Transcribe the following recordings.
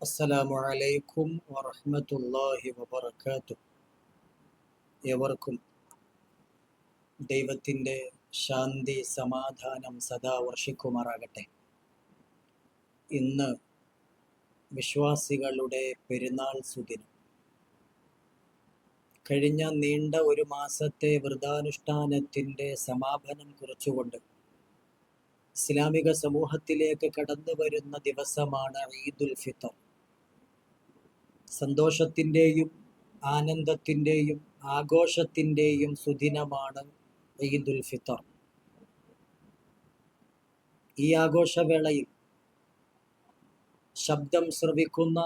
അസ്സലാമു അലൈക്കും വറഹ്മത്തുള്ളാഹി വബറകാതുഹു. ഏവർക്കും ദൈവത്തിൻ്റെ ശാന്തി സമാധാനം സദാ വർഷിക്കുമാറാകട്ടെ. ഇന്ന് വിശ്വാസികളുടെ പെരുന്നാൾ സുദിനം. കഴിഞ്ഞ നീണ്ട ഒരു മാസത്തെ വ്രതാനുഷ്ഠാനത്തിൻ്റെ സമാപനം കുറിച്ചുകൊണ്ട് ഇസ്ലാമിക സമൂഹത്തിലേക്ക് കടന്നു വരുന്ന ദിവസമാണ് ഈദുൽ ഫിത്തർ. സന്തോഷത്തിൻ്റെയും ആനന്ദത്തിൻ്റെയും ആഘോഷത്തിൻ്റെയും സുദിനമാണ് ഈദുൽ ഫിത്തർ. ഈ ആഘോഷവേളയിൽ ശബ്ദം ശ്രവിക്കുന്ന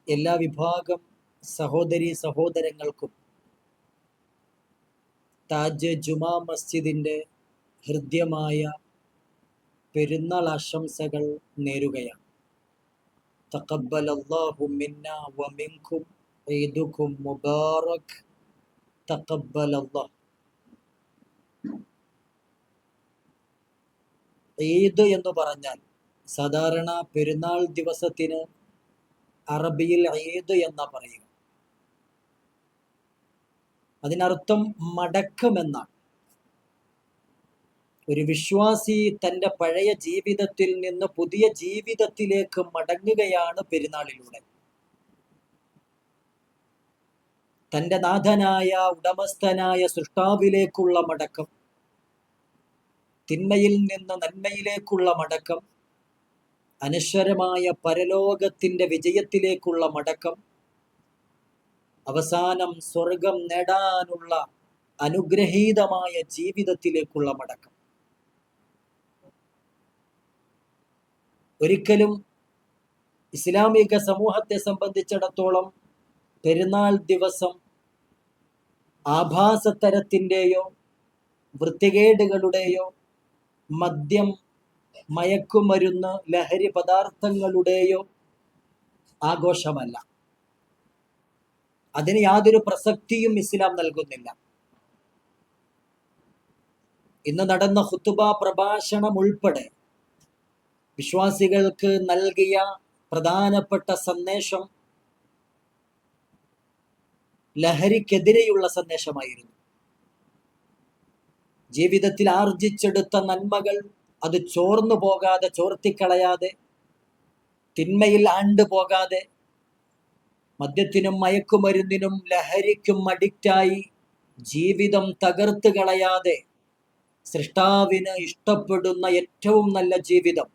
എല്ലാ വിഭാഗം സഹോദരീ സഹോദരങ്ങൾക്കും താജ് ജുമാ മസ്ജിദിൻ്റെ ഹൃദ്യമായ പെരുന്നാൾ ആശംസകൾ നേരുകയാണ്. തഖബ്ബലല്ലാഹു മിന്നാ വമിൻകും ഈദുക്കും മുബാറക്. തഖബ്ബലല്ലാഹ്. ഈദ് എന്ന് പറഞ്ഞാൽ സാധാരണ പെരുന്നാൾ ദിവസത്തിന് അറബിയിൽ ഈദ് എന്ന പറയുക. അതിനർത്ഥം മടക്കമെന്നാണ്. ഒരു വിശ്വാസി തൻ്റെ പഴയ ജീവിതത്തിൽ നിന്ന് പുതിയ ജീവിതത്തിലേക്ക് മടങ്ങുകയാണ് പെരുന്നാളിലൂടെ. തൻ്റെ നാഥനായ ഉടമസ്ഥനായ സൃഷ്ടാവിലേക്കുള്ള മടക്കം, തിന്മയിൽ നിന്ന് നന്മയിലേക്കുള്ള മടക്കം, അനശ്വരമായ പരലോകത്തിൻ്റെ വിജയത്തിലേക്കുള്ള മടക്കം, അവസാനം സ്വർഗം നേടാനുള്ള അനുഗ്രഹീതമായ ജീവിതത്തിലേക്കുള്ള മടക്കം. ഒരിക്കലും ഇസ്ലാമിക സമൂഹത്തെ സംബന്ധിച്ചിടത്തോളം പെരുന്നാൾ ദിവസം ആഭാസത്തരത്തിൻ്റെയോ വൃത്തികേടുകളുടെയോ മദ്യം, മയക്കുമരുന്ന്, ലഹരി പദാർത്ഥങ്ങളുടെയോ ആഘോഷമല്ല. അതിന് യാതൊരു പ്രസക്തിയും ഇസ്ലാം നൽകുന്നില്ല. ഇന്ന് നടന്ന ഖുതുബ പ്രഭാഷണം ഉൾപ്പെടെ വിശ്വാസികൾക്ക് നൽകിയ പ്രധാനപ്പെട്ട സന്ദേശം ലഹരിക്കെതിരെയുള്ള സന്ദേശമായിരുന്നു. ജീവിതത്തിൽ ആർജിച്ചെടുത്ത നന്മകൾ അത് ചോർന്നു പോകാതെ, ചോർത്തിക്കളയാതെ, തിന്മയിൽ ആണ്ടുപോകാതെ, മദ്യത്തിനും മയക്കുമരുന്നിനും ലഹരിക്കും അഡിക്റ്റായി ജീവിതം തകർത്ത് കളയാതെ, സൃഷ്ടാവിന് ഇഷ്ടപ്പെടുന്ന ഏറ്റവും നല്ല ജീവിതം,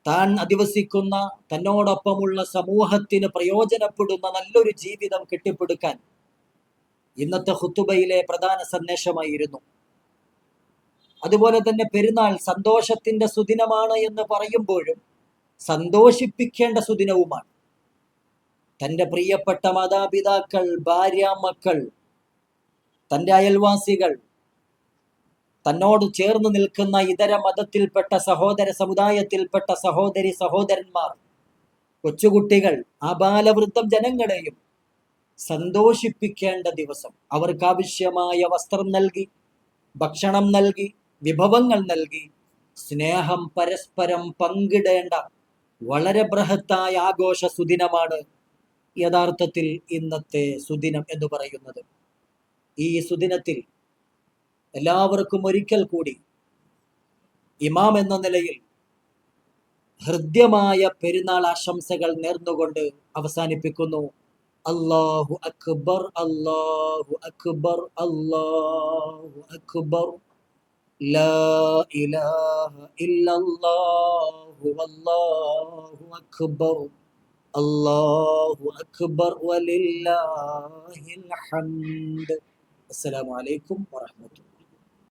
താൻ അധിവസിക്കുന്ന തന്നോടൊപ്പമുള്ള സമൂഹത്തിന് പ്രയോജനപ്പെടുന്ന നല്ലൊരു ജീവിതം കെട്ടിപ്പടുക്കാൻ ഇന്നത്തെ ഖുതുബയിലെ പ്രധാന സന്ദേശമായിരുന്നു. അതുപോലെ തന്നെ പെരുന്നാൾ സന്തോഷത്തിന്റെ സുദിനമാണ് എന്ന് പറയുമ്പോഴും സന്തോഷിപ്പിക്കേണ്ട സുദിനവുമാണ്. തൻ്റെ പ്രിയപ്പെട്ട മാതാപിതാക്കൾ, ഭാര്യ, മക്കൾ, തൻ്റെ അയൽവാസികൾ, തന്നോട് ചേർന്ന് നിൽക്കുന്ന ഇതര മതത്തിൽപ്പെട്ട സഹോദര സമുദായത്തിൽപ്പെട്ട സഹോദരി സഹോദരന്മാർ, കൊച്ചുകുട്ടികൾ, ആബാലവൃദ്ധം ജനങ്ങളെയും സന്തോഷിപ്പിക്കേണ്ട ദിവസം. അവർക്ക് ആവശ്യമായ വസ്ത്രം നൽകി, ഭക്ഷണം നൽകി, വിഭവങ്ങൾ നൽകി, സ്നേഹം പരസ്പരം പങ്കിടേണ്ട വളരെ ബൃഹത്തായ ആഘോഷ സുദിനമാണ് യഥാർത്ഥത്തിൽ ഇന്നത്തെ സുദിനം എന്ന് പറയുന്നത്. ഈ സുദിനത്തിൽ എല്ലാവർക്കും ഒരിക്കൽ കൂടി ഇമാം എന്ന നിലയിൽ ഹൃദ്യമായ പെരുന്നാൾ ആശംസകൾ നേർന്നുകൊണ്ട് അവസാനിപ്പിക്കുന്നു. അല്ലാഹു അക്ബർ, അല്ലാഹു അക്ബർ, അല്ലാഹു അക്ബർ, ലാ ഇലാഹ ഇല്ലല്ലാഹു വല്ലാഹു അക്ബർ, അല്ലാഹു അക്ബർ വലില്ലാഹിൽ ഹംദ്. അസ്സലാമു അലൈക്കും വറഹ്മത്തുള്ളാഹി.